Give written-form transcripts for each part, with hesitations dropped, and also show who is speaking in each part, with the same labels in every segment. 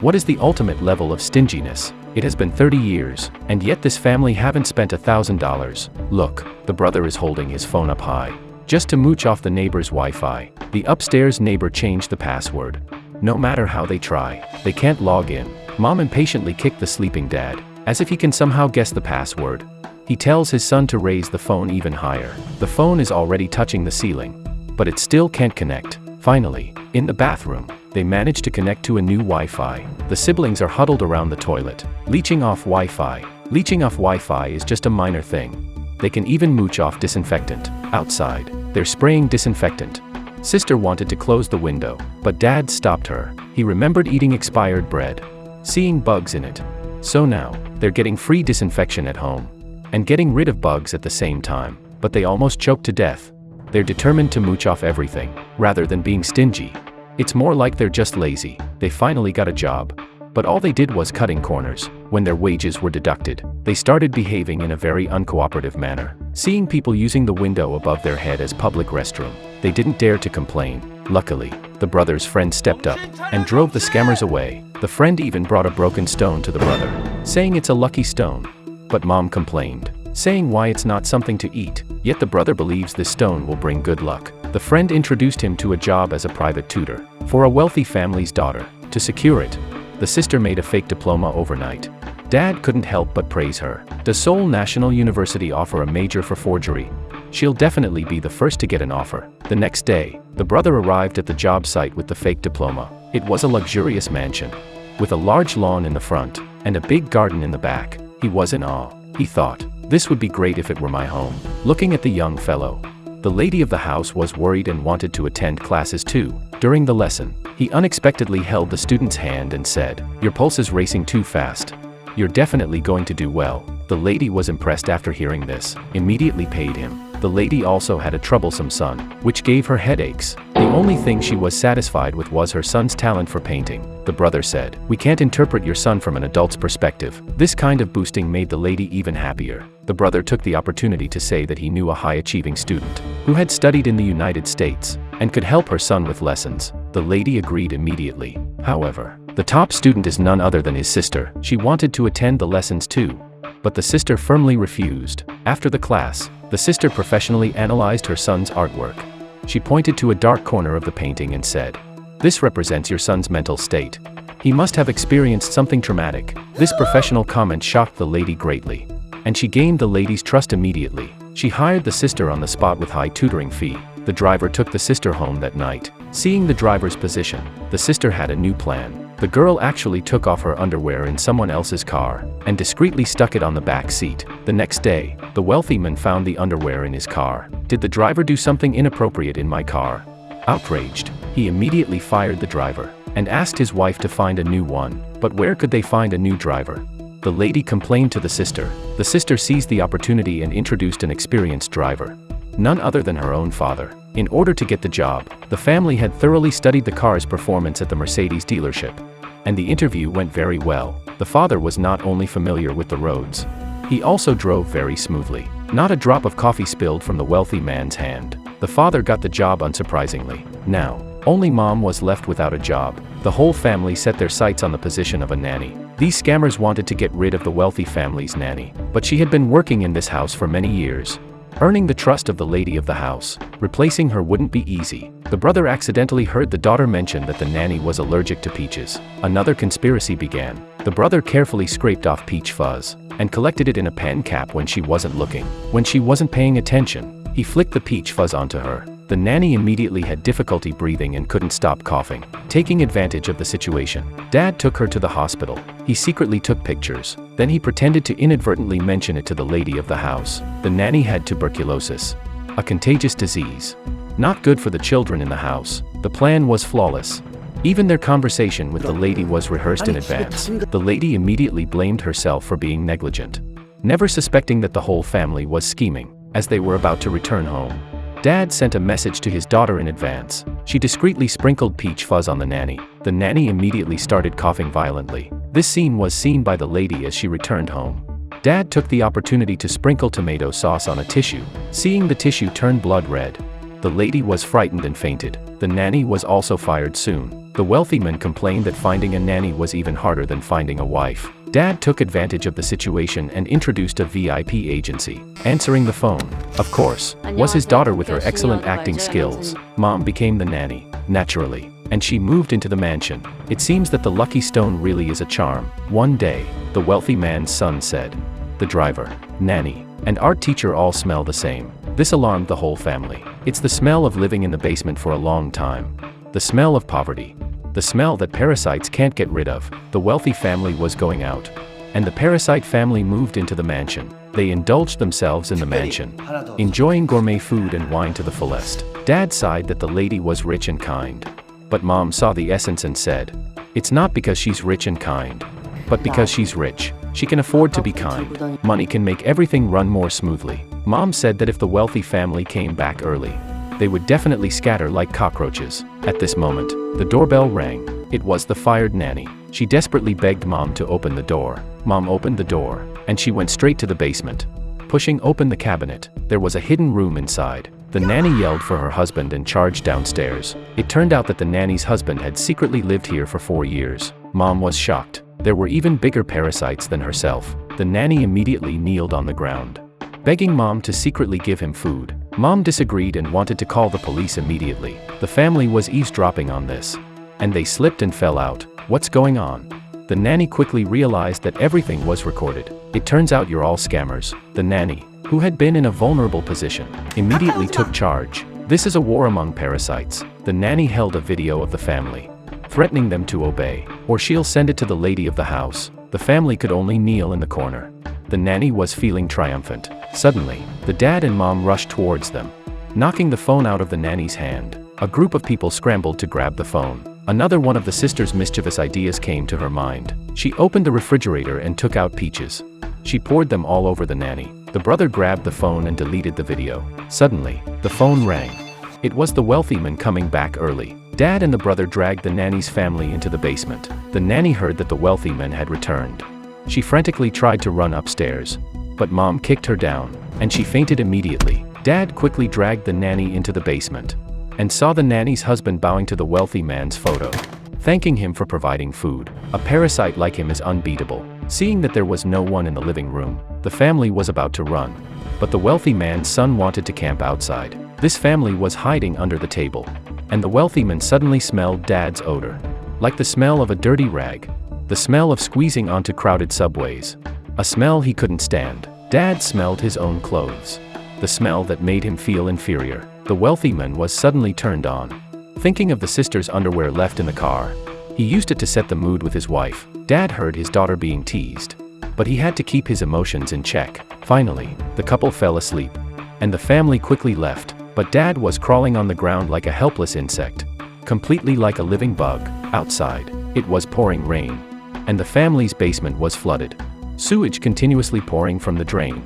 Speaker 1: What is the ultimate level of stinginess? It has been 30 years, and yet this family haven't spent $1,000. Look, the brother is holding his phone up high, just to mooch off the neighbor's Wi-Fi. The upstairs neighbor changed the password. No matter how they try, they can't log in. Mom impatiently kicked the sleeping dad, as if he can somehow guess the password. He tells his son to raise the phone even higher. The phone is already touching the ceiling, but it still can't connect. Finally, in the bathroom, they manage to connect to a new Wi-Fi. The siblings are huddled around the toilet, leeching off Wi-Fi. Leeching off Wi-Fi is just a minor thing. They can even mooch off disinfectant. Outside, they're spraying disinfectant. Sister wanted to close the window, but Dad stopped her. He remembered eating expired bread, seeing bugs in it. So now, they're getting free disinfection at home, and getting rid of bugs at the same time. But they almost choked to death. They're determined to mooch off everything, rather than being stingy. It's more like they're just lazy. They finally got a job, but all they did was cutting corners. When their wages were deducted, they started behaving in a very uncooperative manner. Seeing people using the window above their head as public restroom, they didn't dare to complain. Luckily, the brother's friend stepped up and drove the scammers away. The friend even brought a broken stone to the brother, saying it's a lucky stone. But Mom complained, saying why it's not something to eat. Yet the brother believes this stone will bring good luck. The friend introduced him to a job as a private tutor for a wealthy family's daughter. To secure it, the sister made a fake diploma overnight. Dad couldn't help but praise her. Does Seoul National University offer a major for forgery? She'll definitely be the first to get an offer. The next day, the brother arrived at the job site with the fake diploma. It was a luxurious mansion, with a large lawn in the front, and a big garden in the back. He was in awe. He thought, this would be great if it were my home. Looking at the young fellow, the lady of the house was worried and wanted to attend classes too. During the lesson, he unexpectedly held the student's hand and said, "Your pulse is racing too fast. You're definitely going to do well." The lady was impressed after hearing this, immediately paid him. The lady also had a troublesome son, which gave her headaches. The only thing she was satisfied with was her son's talent for painting. The brother said, "We can't interpret your son from an adult's perspective." This kind of boosting made the lady even happier. The brother took the opportunity to say that he knew a high-achieving student who had studied in the United States and could help her son with lessons. The lady agreed immediately. However, the top student is none other than his sister. She wanted to attend the lessons too, but the sister firmly refused. After the class, the sister professionally analyzed her son's artwork. She pointed to a dark corner of the painting and said, "This represents your son's mental state. He must have experienced something traumatic." This professional comment shocked the lady greatly, and she gained the lady's trust immediately. She hired the sister on the spot with high tutoring fee. The driver took the sister home that night. Seeing the driver's position, the sister had a new plan. The girl actually took off her underwear in someone else's car and discreetly stuck it on the back seat. The next day, the wealthy man found the underwear in his car. "Did the driver do something inappropriate in my car?" Outraged, he immediately fired the driver and asked his wife to find a new one. But where could they find a new driver? The lady complained to the sister. The sister seized the opportunity and introduced an experienced driver, none other than her own father. In order to get the job, the family had thoroughly studied the car's performance at the Mercedes dealership, and the interview went very well. The father was not only familiar with the roads, he also drove very smoothly. Not a drop of coffee spilled from the wealthy man's hand. The father got the job unsurprisingly. Now, only Mom was left without a job. The whole family set their sights on the position of a nanny. These scammers wanted to get rid of the wealthy family's nanny, but she had been working in this house for many years, earning the trust of the lady of the house. Replacing her wouldn't be easy. The brother accidentally heard the daughter mention that the nanny was allergic to peaches. Another conspiracy began. The brother carefully scraped off peach fuzz and collected it in a pen cap when she wasn't looking. When she wasn't paying attention, he flicked the peach fuzz onto her. The nanny immediately had difficulty breathing and couldn't stop coughing. Taking advantage of the situation, Dad took her to the hospital. He secretly took pictures. Then he pretended to inadvertently mention it to the lady of the house. The nanny had tuberculosis, a contagious disease. Not good for the children in the house. The plan was flawless. Even their conversation with the lady was rehearsed in advance. The lady immediately blamed herself for being negligent, never suspecting that the whole family was scheming. As they were about to return home, Dad sent a message to his daughter in advance. She discreetly sprinkled peach fuzz on the nanny. The nanny immediately started coughing violently. This scene was seen by the lady as she returned home. Dad took the opportunity to sprinkle tomato sauce on a tissue. Seeing the tissue turn blood red, the lady was frightened and fainted. The nanny was also fired soon. The wealthy man complained that finding a nanny was even harder than finding a wife. Dad took advantage of the situation and introduced a VIP agency. Answering the phone, of course, was his daughter with her excellent acting skills. Mom became the nanny, naturally, and she moved into the mansion. It seems that the lucky stone really is a charm. One day, the wealthy man's son said, "The driver, nanny, and art teacher all smell the same." This alarmed the whole family. It's the smell of living in the basement for a long time. The smell of poverty. The smell that parasites can't get rid of. The wealthy family was going out, and the parasite family moved into the mansion. They indulged themselves in the mansion, enjoying gourmet food and wine to the fullest. Dad sighed that the lady was rich and kind. But Mom saw the essence and said, "It's not because she's rich and kind, but because she's rich. She can afford to be kind. Money can make everything run more smoothly." Mom said that if the wealthy family came back early, they would definitely scatter like cockroaches. At this moment, the doorbell rang. It was the fired nanny. She desperately begged Mom to open the door. Mom opened the door, and she went straight to the basement. Pushing open the cabinet, there was a hidden room inside. The nanny yelled for her husband and charged downstairs. It turned out that the nanny's husband had secretly lived here for 4 years. Mom was shocked. There were even bigger parasites than herself. The nanny immediately kneeled on the ground, begging Mom to secretly give him food. Mom disagreed and wanted to call the police immediately. The family was eavesdropping on this, and they slipped and fell out. What's going on? The nanny quickly realized that everything was recorded. It turns out you're all scammers. The nanny, who had been in a vulnerable position, immediately took charge. This is a war among parasites. The nanny held a video of the family, threatening them to obey, or she'll send it to the lady of the house. The family could only kneel in the corner. The nanny was feeling triumphant. Suddenly, the dad and mom rushed towards them, knocking the phone out of the nanny's hand. A group of people scrambled to grab the phone. Another one of the sister's mischievous ideas came to her mind. She opened the refrigerator and took out peaches. She poured them all over the nanny. The brother grabbed the phone and deleted the video. Suddenly, the phone rang. It was the wealthy man coming back early. Dad and the brother dragged the nanny's family into the basement. The nanny heard that the wealthy man had returned. She frantically tried to run upstairs, but Mom kicked her down, and she fainted immediately. Dad quickly dragged the nanny into the basement, and saw the nanny's husband bowing to the wealthy man's photo, thanking him for providing food. A parasite like him is unbeatable. Seeing that there was no one in the living room, the family was about to run, but the wealthy man's son wanted to camp outside. This family was hiding under the table, and the wealthy man suddenly smelled Dad's odor, like the smell of a dirty rag, the smell of squeezing onto crowded subways, a smell he couldn't stand. Dad smelled his own clothes, the smell that made him feel inferior. The wealthy man was suddenly turned on, thinking of the sister's underwear left in the car. He used it to set the mood with his wife. Dad heard his daughter being teased, but he had to keep his emotions in check. Finally, the couple fell asleep, and the family quickly left, but Dad was crawling on the ground like a helpless insect, completely like a living bug. Outside, it was pouring rain, and the family's basement was flooded. Sewage continuously pouring from the drain.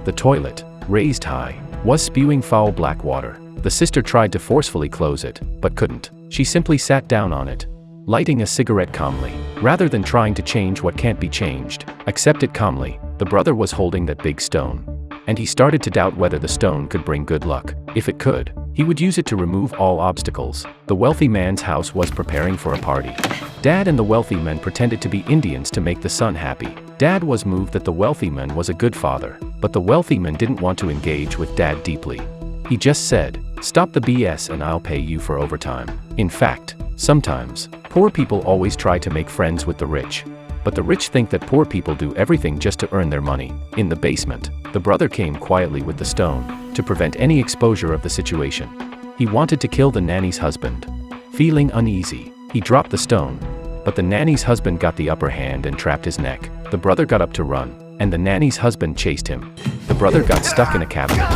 Speaker 1: The toilet, raised high, was spewing foul black water. The sister tried to forcefully close it, but couldn't. She simply sat down on it, lighting a cigarette calmly. Rather than trying to change what can't be changed, accept it calmly. The brother was holding that big stone, and he started to doubt whether the stone could bring good luck. If it could, he would use it to remove all obstacles. The wealthy man's house was preparing for a party. Dad and the wealthy man pretended to be Indians to make the son happy. Dad was moved that the wealthy man was a good father, but the wealthy man didn't want to engage with Dad deeply. He just said, "Stop the BS and I'll pay you for overtime." In fact, sometimes, poor people always try to make friends with the rich, but the rich think that poor people do everything just to earn their money. In the basement, the brother came quietly with the stone, to prevent any exposure of the situation. He wanted to kill the nanny's husband. Feeling uneasy, he dropped the stone, but the nanny's husband got the upper hand and trapped his neck. The brother got up to run, and the nanny's husband chased him. The brother got stuck in a cabinet,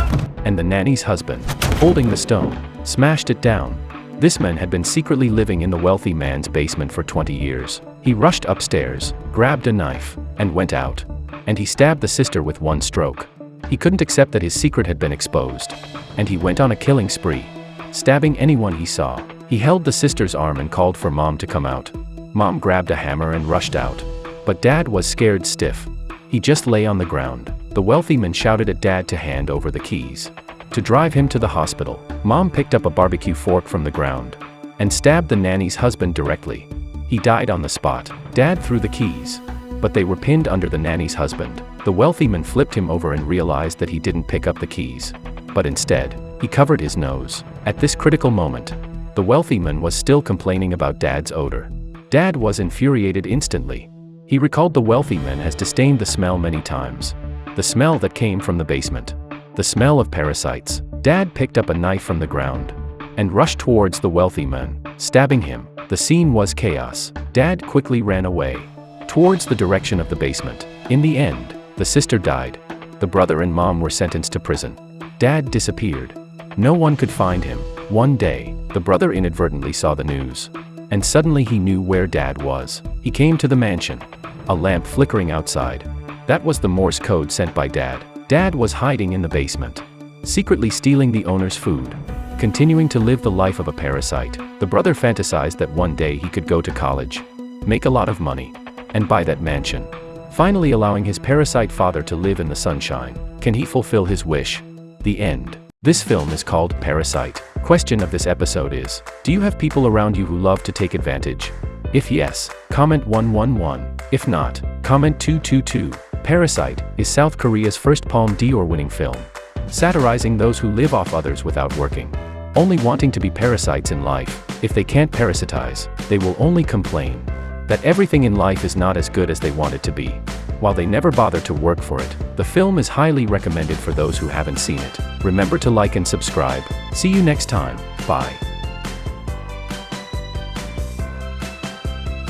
Speaker 1: and the nanny's husband, holding the stone, smashed it down. This man had been secretly living in the wealthy man's basement for 20 years. He rushed upstairs, grabbed a knife, and went out. And he stabbed the sister with one stroke. He couldn't accept that his secret had been exposed, and he went on a killing spree, stabbing anyone he saw. He held the sister's arm and called for Mom to come out. Mom grabbed a hammer and rushed out, but Dad was scared stiff. He just lay on the ground. The wealthy man shouted at Dad to hand over the keys, to drive him to the hospital. Mom picked up a barbecue fork from the ground, and stabbed the nanny's husband directly. He died on the spot. Dad threw the keys, but they were pinned under the nanny's husband. The wealthy man flipped him over and realized that he didn't pick up the keys, but instead, he covered his nose. At this critical moment, the wealthy man was still complaining about Dad's odor. Dad was infuriated instantly. He recalled the wealthy man has disdained the smell many times. The smell that came from the basement. The smell of parasites. Dad picked up a knife from the ground and rushed towards the wealthy man, stabbing him. The scene was chaos. Dad quickly ran away towards the direction of the basement. In the end, the sister died. The brother and mom were sentenced to prison. Dad disappeared. No one could find him. One day, the brother inadvertently saw the news, and suddenly he knew where Dad was. He came to the mansion, a lamp flickering outside. That was the Morse code sent by Dad. Dad was hiding in the basement, secretly stealing the owner's food, continuing to live the life of a parasite. The brother fantasized that one day he could go to college, make a lot of money, and buy that mansion, finally allowing his parasite father to live in the sunshine. Can he fulfill his wish? The end. This film is called Parasite. Question of this episode is, do you have people around you who love to take advantage? If yes, comment 111. If not, comment 222. Parasite is South Korea's first Palme d'Or winning film, satirizing those who live off others without working, only wanting to be parasites in life. If they can't parasitize, they will only complain that everything in life is not as good as they want it to be, while they never bother to work for it. The film is highly recommended for those who haven't seen it. Remember to like and subscribe. See you next time. Bye.